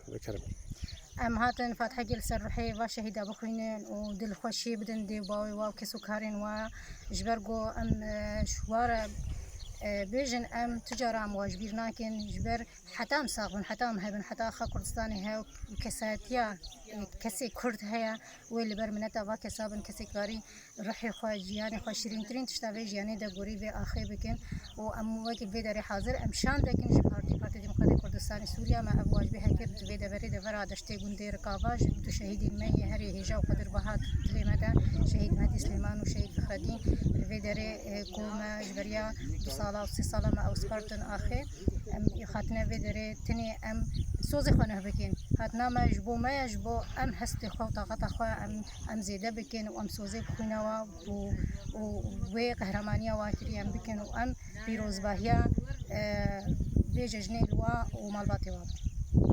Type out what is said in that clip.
بكرم. ام هاتن فاتحه گل سر روحی و شهیدا بخوینن و دل خوشی بدن دی باوی و کسو کارین و جبرگو ام شوار بيجن ام تجارة ام واجبير ناكن جبر حتى ام ساغن حتى ام هبن حتى اخا كردستاني هاو كساتيا كسي كرد هيا واللي برمنتا با كسابن كسي كاري روحي خوا جياني خوا شيرين ترين تشتاوي جياني دا غوري في اخي بكن و ام وكي في داري حاضر ام شان دكن بارتي ديمقراطية كردستاني سوريا ما اب واجبي هكر في دبري دفرا دشتي غندير كافاج دو شهيدين مي هري هجا وقدر بهات تليمدا شهيد مهدي سليمان وشهيد فخر الدين في داري كوما جبريا دو صالة و سي صالة ما او سبارتن اخي ام خاتنا في داري تني ام سوزي خانه بكين هاتنا ما يجبو ام هستي خو طاقت خوا ام زيده بكين و ام سوزي بخوينوا و قهرمانيه واكري ام بكين و ام بيروز باهيا بيججني الوا ومالباتي واب